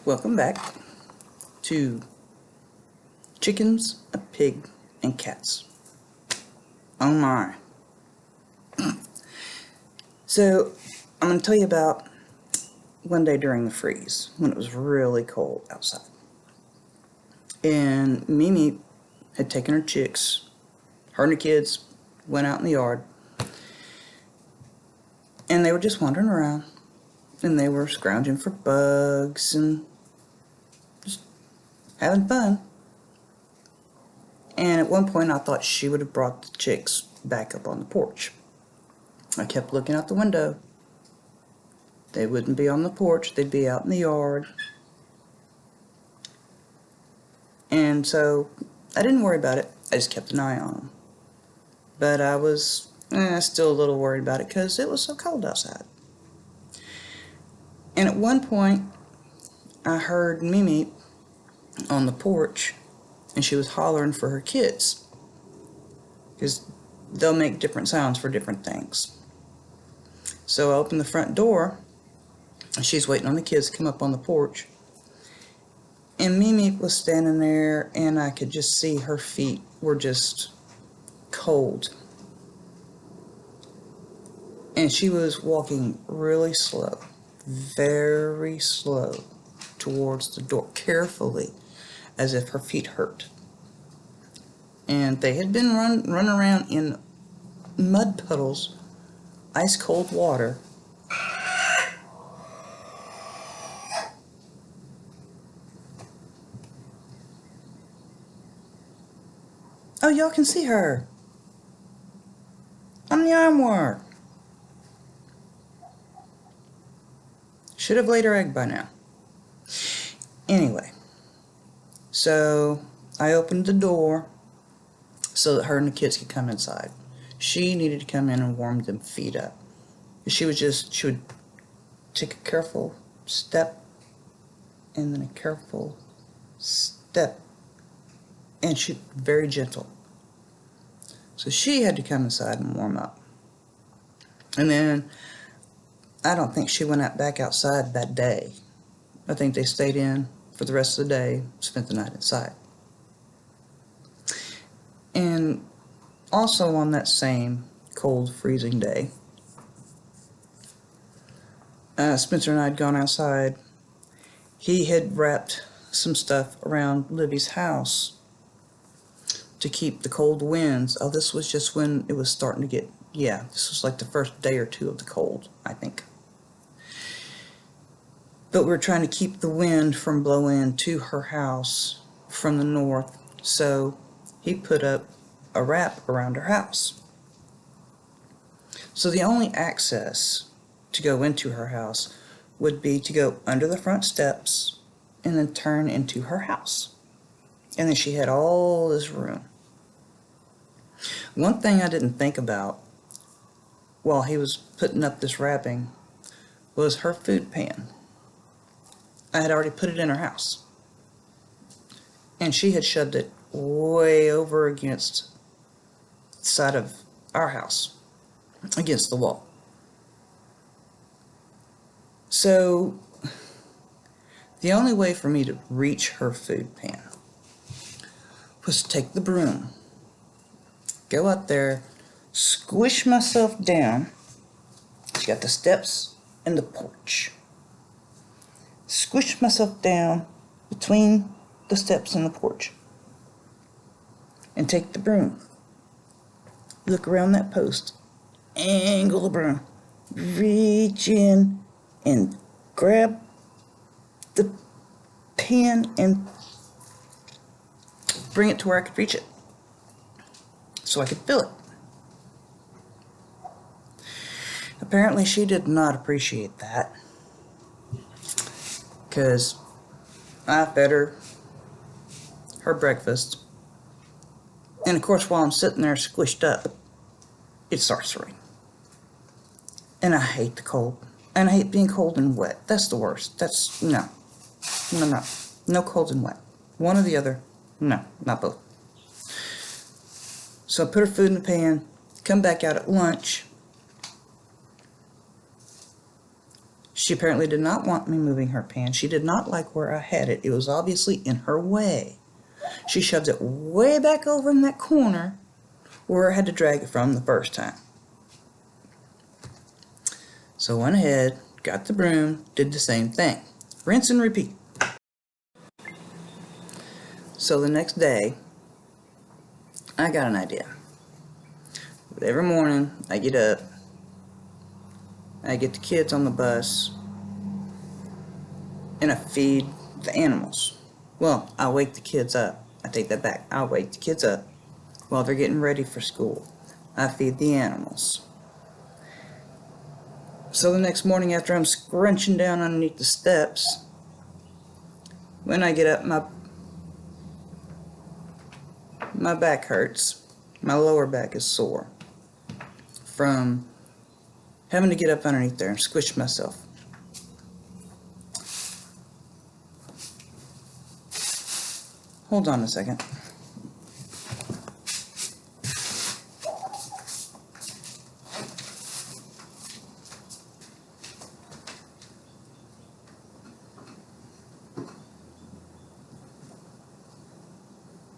Welcome back to Chickens, a Pig, and Cats. Oh my. So, I'm going to tell you about one day during the freeze when it was really cold outside. And Meep Meep had taken her chicks, her and the kids went out in the yard, and they were just wandering around, and they were scrounging for bugs and just having fun. And at one point I thought she would have brought the chicks back up on the porch. I kept looking out the window. They wouldn't be on the porch, they'd be out in the yard. And so I didn't worry about it, I just kept an eye on them. But I was still a little worried about it because it was so cold outside. And at one point I heard Meep Meep on the porch, and she was hollering for her kids because they'll make different sounds for different things. So I opened the front door, and she's waiting on the kids to come up on the porch. And Meep Meep was standing there, and I could just see her feet were just cold. And she was walking really slow, very slow, towards the door, carefully, as if her feet hurt. And they had been run around in mud puddles, ice cold water. Oh, y'all can see her on the armoire. Should have laid her egg by now. Anyway, so I opened the door so that her and the kids could come inside. She needed to come in and warm them feet up. She would take a careful step and then a careful step, and she'd be very gentle. So she had to come inside and warm up. And then I don't think she went back outside that day. I think they stayed in for the rest of the day, spent the night inside. And also on that same cold, freezing day, Spencer and I had gone outside. He had wrapped some stuff around Livy's house to keep the cold winds. Oh, this was just when it was starting to get, this was like the first day or two of the cold, I think. But we were trying to keep the wind from blowing to her house from the north, so he put up a wrap around her house. So the only access to go into her house would be to go under the front steps and then turn into her house. And then she had all this room. One thing I didn't think about while he was putting up this wrapping was her food pan. I had already put it in her house, and she had shoved it way over against the side of our house, against the wall. So the only way for me to reach her food pan was to take the broom, go up there, squish myself down. She got the steps and the porch. Squish myself down between the steps and the porch, and take the broom, look around that post, angle the broom, reach in and grab the pan and bring it to where I could reach it so I could fill it. Apparently she did not appreciate that, because I fed her breakfast, and of course while I'm sitting there squished up, it starts to rain. And I hate the cold, and I hate being cold and wet. That's the worst. That's, no cold and wet. One or the other. No, not both. So I put her food in the pan, come back out at lunch. She apparently did not want me moving her pan. She did not like where I had it. It was obviously in her way. She shoved it way back over in that corner where I had to drag it from the first time. So I went ahead, got the broom, did the same thing. Rinse and repeat. So the next day, I got an idea. Every morning, I get up, I get the kids on the bus, and I feed the animals. Well, I wake the kids up. I take that back. I wake the kids up while they're getting ready for school. I feed the animals. So the next morning after I'm scrunching down underneath the steps, when I get up, my back hurts. My lower back is sore from having to get up underneath there and squish myself. Hold on a second.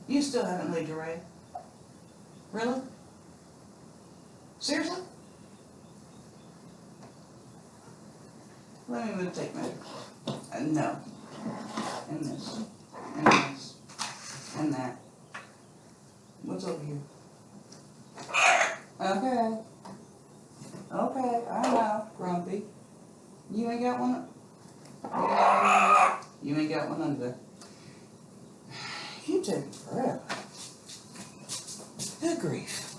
You still haven't laid your egg? Really? Seriously? Let me move the tape measure. No. And this. And this. And that. What's over here? Okay. Okay, I know, Grumpy. You ain't got one? You ain't got one under there. You take forever. Good grief.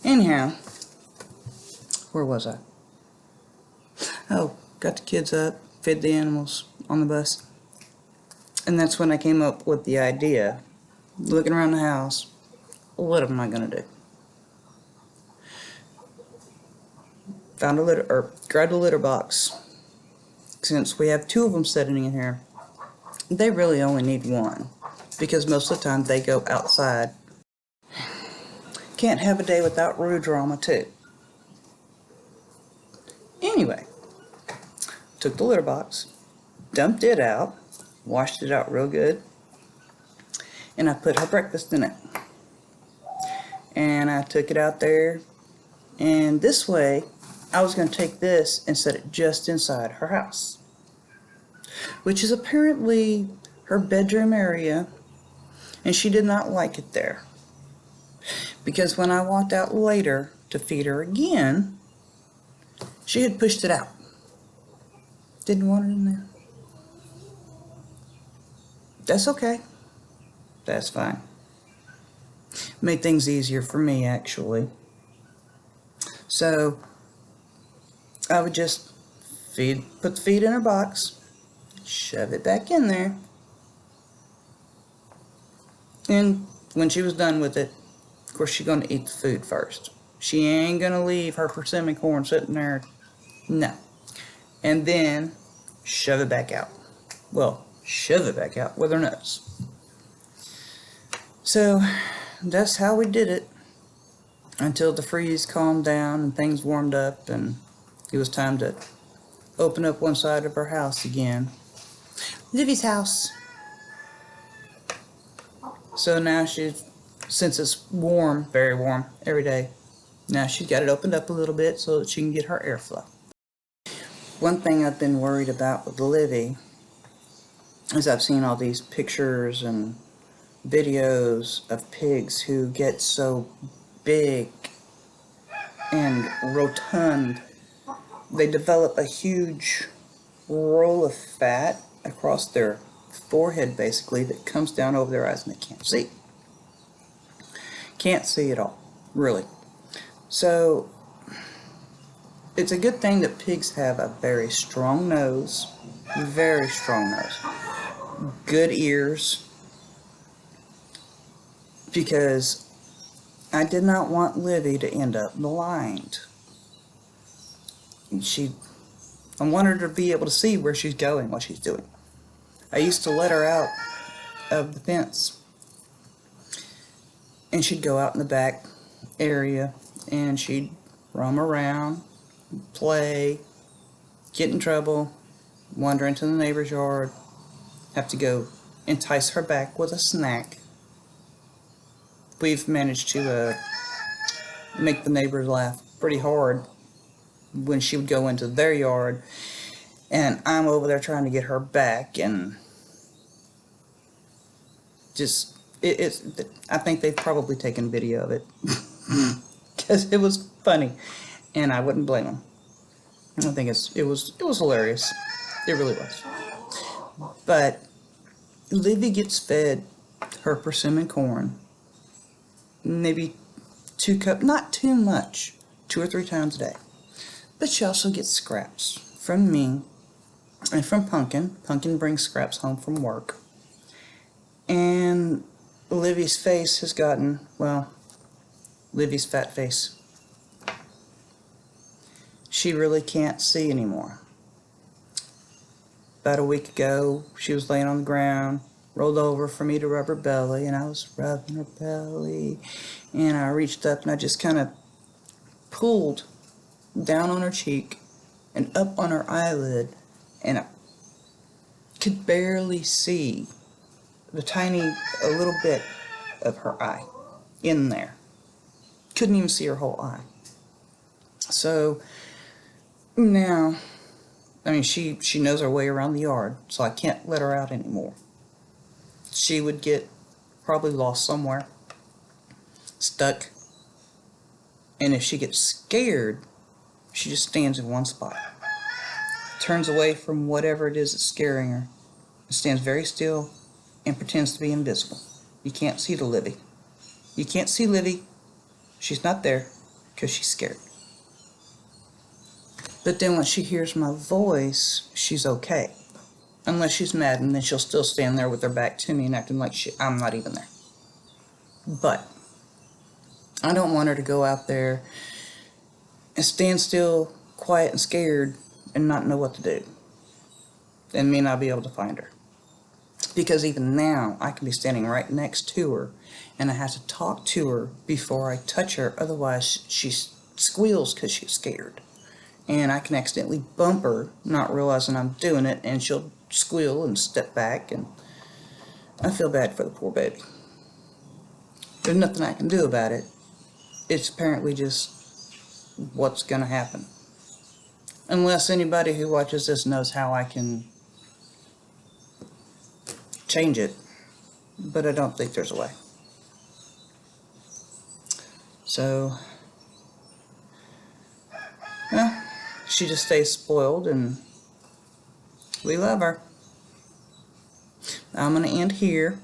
Anyhow, where was I? Oh, got the kids up, fed the animals on the bus. And that's when I came up with the idea, looking around the house, what am I gonna do? Found a litter, or grabbed a litter box. Since we have two of them sitting in here, they really only need one, because most of the time they go outside. Can't have a day without road drama too. Anyway, took the litter box, dumped it out, washed it out real good, and I put her breakfast in it. And I took it out there, and this way I was going to take this and set it just inside her house, which is apparently her bedroom area, and she did not like it there. Because when I walked out later to feed her again, she had pushed it out. Didn't want it in there. That's okay. That's fine. Made things easier for me, actually. So I would just put the feed in her box, shove it back in there, and when she was done with it, of course she's going to eat the food first. She ain't going to leave her persimmon corn sitting there. No. And then shove it back out. Well, shove it back out with her nose. So that's how we did it until the freeze calmed down and things warmed up and it was time to open up one side of her house again. Livy's house. So now since it's warm, very warm, every day, now she's got it opened up a little bit so that she can get her airflow. One thing I've been worried about with Livy is I've seen all these pictures and videos of pigs who get so big and rotund. They develop a huge roll of fat across their forehead, basically, that comes down over their eyes and they can't see. Can't see at all, really. So it's a good thing that pigs have a very strong nose, good ears, because I did not want Livy to end up blind. I wanted her to be able to see where she's going, what she's doing. I used to let her out of the fence, and she'd go out in the back area, and she'd roam around, play, get in trouble, wander into the neighbor's yard, have to go entice her back with a snack. We've managed to make the neighbors laugh pretty hard when she would go into their yard, and I'm over there trying to get her back, and just I think they've probably taken video of it because it was funny, and I wouldn't blame them. I think it was hilarious. It really was. But Livy gets fed her persimmon corn maybe 2 cups, not too much, 2 or 3 times a day. But she also gets scraps from me and from Pumpkin. Pumpkin brings scraps home from work. And Livy's face has gotten, well, Livy's fat face. She really can't see anymore. About a week ago, she was laying on the ground, rolled over for me to rub her belly, and I was rubbing her belly, and I reached up and I just kind of pulled down on her cheek and up on her eyelid, and I could barely see a little bit of her eye in there. Couldn't even see her whole eye. So now, I mean, she knows her way around the yard, so I can't let her out anymore. She would get probably lost somewhere, stuck, and if she gets scared, she just stands in one spot, turns away from whatever it is that's scaring her, stands very still, and pretends to be invisible. You can't see the Livy. You can't see Livy. She's not there because she's scared. But then when she hears my voice, she's okay. Unless she's mad, and then she'll still stand there with her back to me and acting like I'm not even there. But I don't want her to go out there and stand still, quiet and scared, and not know what to do, and me not be able to find her. Because even now, I can be standing right next to her, and I have to talk to her before I touch her, otherwise she squeals because she's scared. And I can accidentally bump her, not realizing I'm doing it, and she'll squeal and step back, and I feel bad for the poor baby. There's nothing I can do about it. It's apparently just what's going to happen. Unless anybody who watches this knows how I can change it, but I don't think there's a way. So, well, she just stays spoiled, and we love her. I'm going to end here.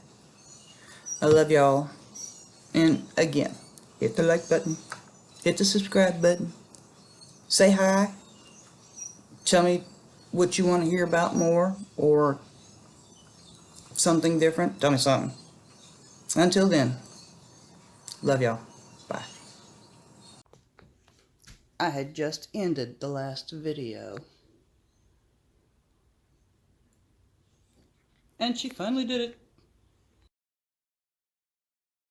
I love y'all. And again, hit the like button, hit the subscribe button, say hi, tell me what you want to hear about more, or something different. Tell me something. Until then, love y'all. Bye. I had just ended the last video, and she finally did it.